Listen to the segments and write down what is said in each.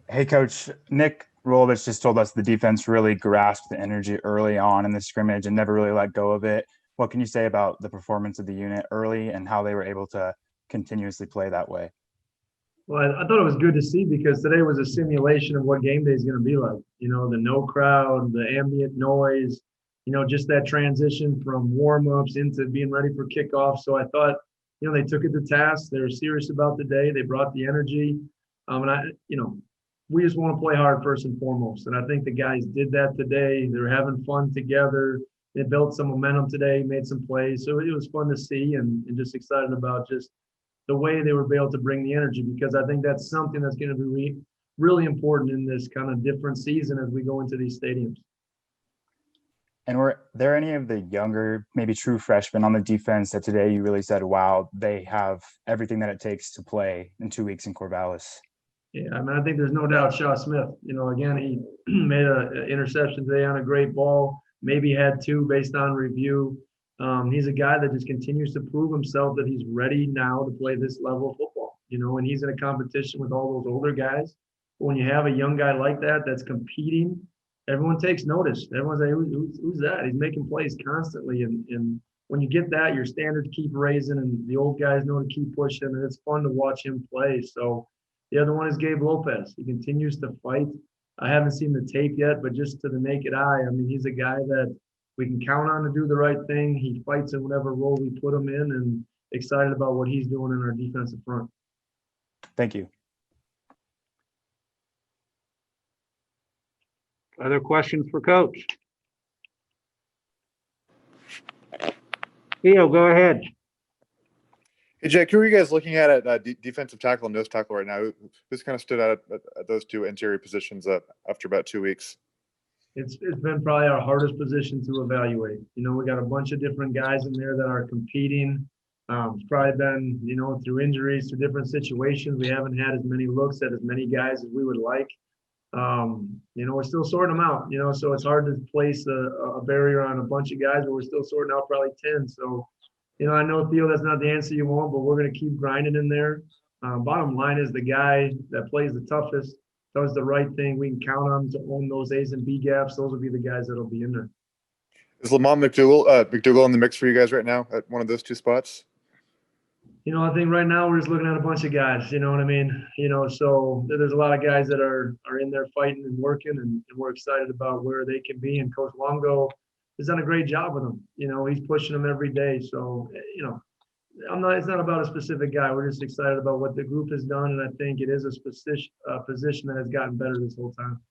Hey, Coach. Nick Rolovich just told us the defense really grasped the energy early on in the scrimmage and never really let go of it. What can you say about the performance of the unit early and how they were able to continuously play that way? Well, I thought it was good to see because today was a simulation of what game day is going to be like. The no crowd, the ambient noise, just that transition from warm-ups into being ready for kickoff. So I thought, they took it to task. They were serious about the day. They brought the energy. And we just want to play hard first and foremost. And I think the guys did that today. They were having fun together. They built some momentum today, made some plays. So it was fun to see and just excited about just the way they were able to bring the energy, because I think that's something that's going to be really important in this kind of different season as we go into these stadiums. And were there any of the younger, maybe true freshmen on the defense that today you really said, wow, they have everything that it takes to play in 2 weeks in Corvallis? Yeah, I mean, I think there's no doubt Shaw Smith, again, he made an interception today on a great ball, maybe had two based on review. He's a guy that just continues to prove himself that he's ready now to play this level of football, and he's in a competition with all those older guys. But when you have a young guy like that that's competing, everyone takes notice. Everyone's like, who's that? He's making plays constantly. And when you get that, your standards keep raising and the old guys know to keep pushing, and it's fun to watch him play. So the other one is Gabe Lopez. He continues to fight. I haven't seen the tape yet, but just to the naked eye, I mean, he's a guy that we can count on to do the right thing. He fights in whatever role we put him in, and excited about what he's doing in our defensive front. Thank you. Other questions for Coach? Theo, go ahead. Hey, Jake, who are you guys looking at defensive tackle and nose tackle right now? Who's kind of stood out at those two interior positions after about 2 weeks? It's been probably our hardest position to evaluate. We got a bunch of different guys in there that are competing. It's probably been, through injuries, through different situations. We haven't had as many looks at as many guys as we would like. We're still sorting them out, so it's hard to place a barrier on a bunch of guys, but we're still sorting out probably 10. So, I know, Theo, that's not the answer you want, but we're going to keep grinding in there. Bottom line is the guy that plays the toughest, does the right thing. We can count on him to own those A's and B gaps. Those will be the guys that'll be in there. Is Lamont McDougal in the mix for you guys right now at one of those two spots? I think right now we're just looking at a bunch of guys, you know what I mean? So there's a lot of guys that are in there fighting and working, and we're excited about where they can be. And Coach Longo has done a great job with them. He's pushing them every day. So, it's not about a specific guy. We're just excited about what the group has done. And I think it is a position that has gotten better this whole time.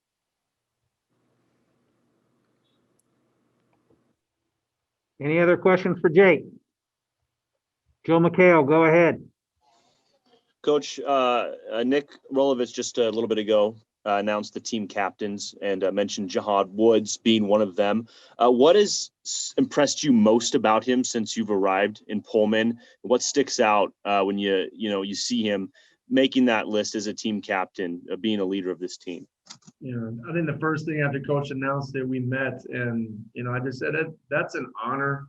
Any other questions for Jake? Joe McHale, go ahead. Coach, Nick Rolovich just a little bit ago announced the team captains and mentioned Jahad Woods being one of them. What has impressed you most about him since you've arrived in Pullman? What sticks out when you see him making that list as a team captain, being a leader of this team? Yeah, I think the first thing after Coach announced it, we met, and I just said that's an honor.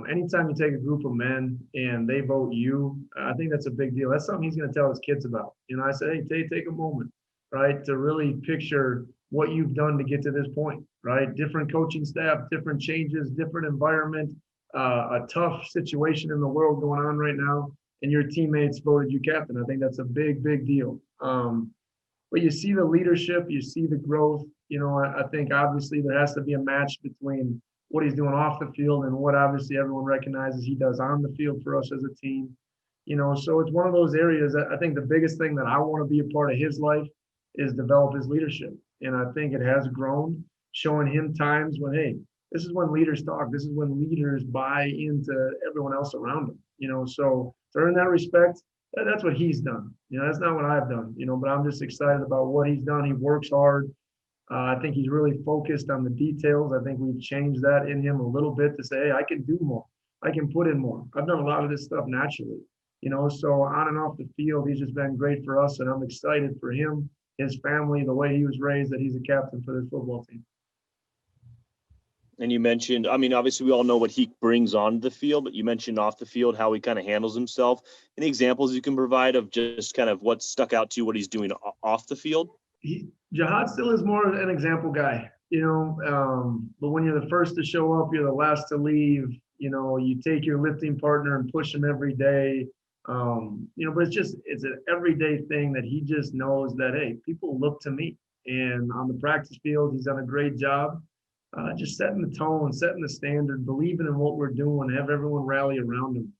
Anytime you take a group of men and they vote you, I think that's a big deal. That's something he's going to tell his kids about. I said, hey, take a moment, right, to really picture what you've done to get to this point, right? Different coaching staff, different changes, different environment, a tough situation in the world going on right now, and your teammates voted you captain. I think that's a big, big deal. But you see the leadership, you see the growth. I think obviously there has to be a match between what he's doing off the field and what obviously everyone recognizes he does on the field for us as a team. So it's one of those areas that I think the biggest thing that I want to be a part of his life is develop his leadership. And I think it has grown, showing him times when, hey, this is when leaders talk. This is when leaders buy into everyone else around them. So to earn that respect, that's what he's done. That's not what I've done, but I'm just excited about what he's done. He works hard. I think he's really focused on the details. I think we've changed that in him a little bit to say, hey, I can do more. I can put in more. I've done a lot of this stuff naturally, so on and off the field, he's just been great for us. And I'm excited for him, his family, the way he was raised, that he's a captain for this football team. And you mentioned, obviously we all know what he brings on the field, but you mentioned off the field, how he kind of handles himself. Any examples you can provide of just kind of what stuck out to you, what he's doing off the field? Jihad still is more of an example guy, but when you're the first to show up, you're the last to leave. You take your lifting partner and push him every day. But it's an everyday thing that he just knows that, hey, people look to me. And on the practice field, he's done a great job, just setting the tone, setting the standard, believing in what we're doing, have everyone rally around him.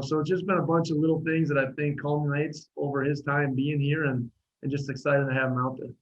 So it's just been a bunch of little things that I think culminates over his time being here, and just excited to have him out there.